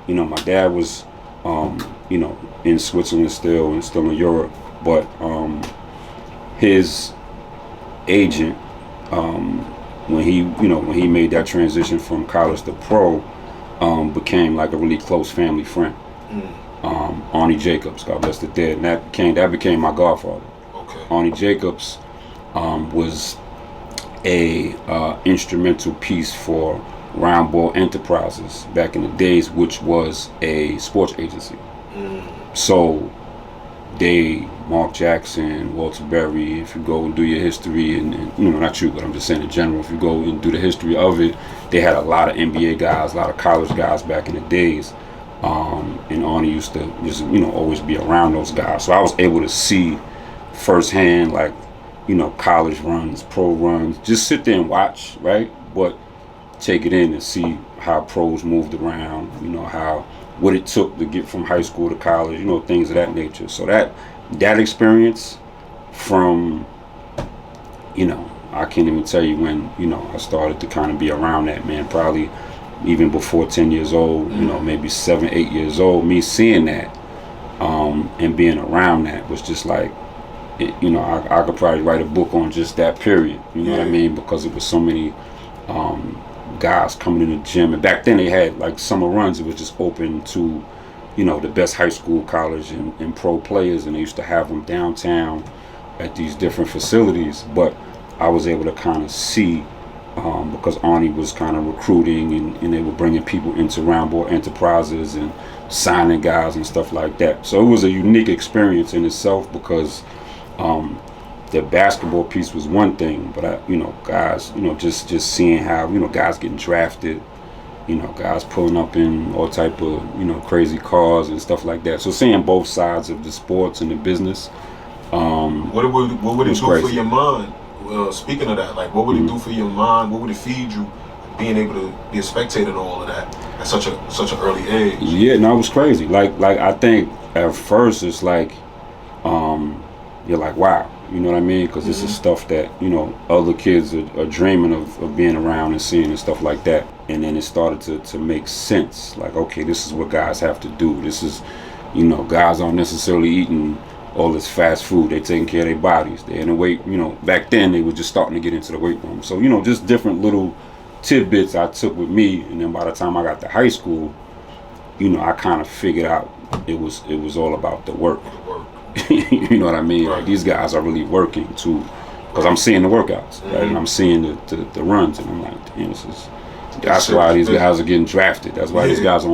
My dad was, in Switzerland still and still in Europe, but his agent, when he made that transition from college to pro, became like a really close family friend. Arnie Jacobs, God bless the dead, and that became my godfather. Okay. Arnie Jacobs was a instrumental piece for Round Ball Enterprises back in the days, which was a sports agency. So Mark Jackson, Walter Berry, if you go and do your history, and not you, but I'm just saying in general, if you go and do the history of it, they had a lot of NBA guys, a lot of college guys back in the days. And Arnie used to just, always be around those guys. So I was able to see firsthand, like, college runs, pro runs, just sit there and watch, right? But take it in and see how pros moved around, what it took to get from high school to college, things of that nature. So that experience from, I can't even tell you when, I started to kind of be around that, man, probably even before 10 years old, maybe 7, 8 years old, me seeing that and being around that was just like, I could probably write a book on just that period, what I mean? Because it was so many guys coming in the gym. And back then they had like summer runs, it was just open to, the best high school, college, and pro players, and they used to have them downtown at these different facilities. But I was able to kind of see, because Arnie was kind of recruiting and they were bringing people into Round Ball Enterprises and signing guys and stuff like that. So it was a unique experience in itself, because the basketball piece was one thing, but guys, just seeing how, guys getting drafted, guys pulling up in all type of, crazy cars and stuff like that. So seeing both sides of the sports and the business. What would it do crazy for your mind? Speaking of that, like, what would it do for your mind? What would it feed you, being able to be a spectator to all of that at such an early age? Yeah, no, it was crazy. Like I think at first it's like, you're like, wow, you know what I mean? Because this is stuff that, other kids are dreaming of being around and seeing and stuff like that. And then it started to make sense. Like, okay, this is what guys have to do. This is, guys aren't necessarily eating all this fast food. They're taking care of their bodies. They're in the weight, back then they were just starting to get into the weight room. So, just different little tidbits I took with me. And then by the time I got to high school, I kind of figured out it was all about the work. You know what I mean? Right. Like, these guys are really working too, because I'm seeing the workouts, right? And I'm seeing the runs, and I'm like, damn, that's why these guys are getting drafted. That's why these guys are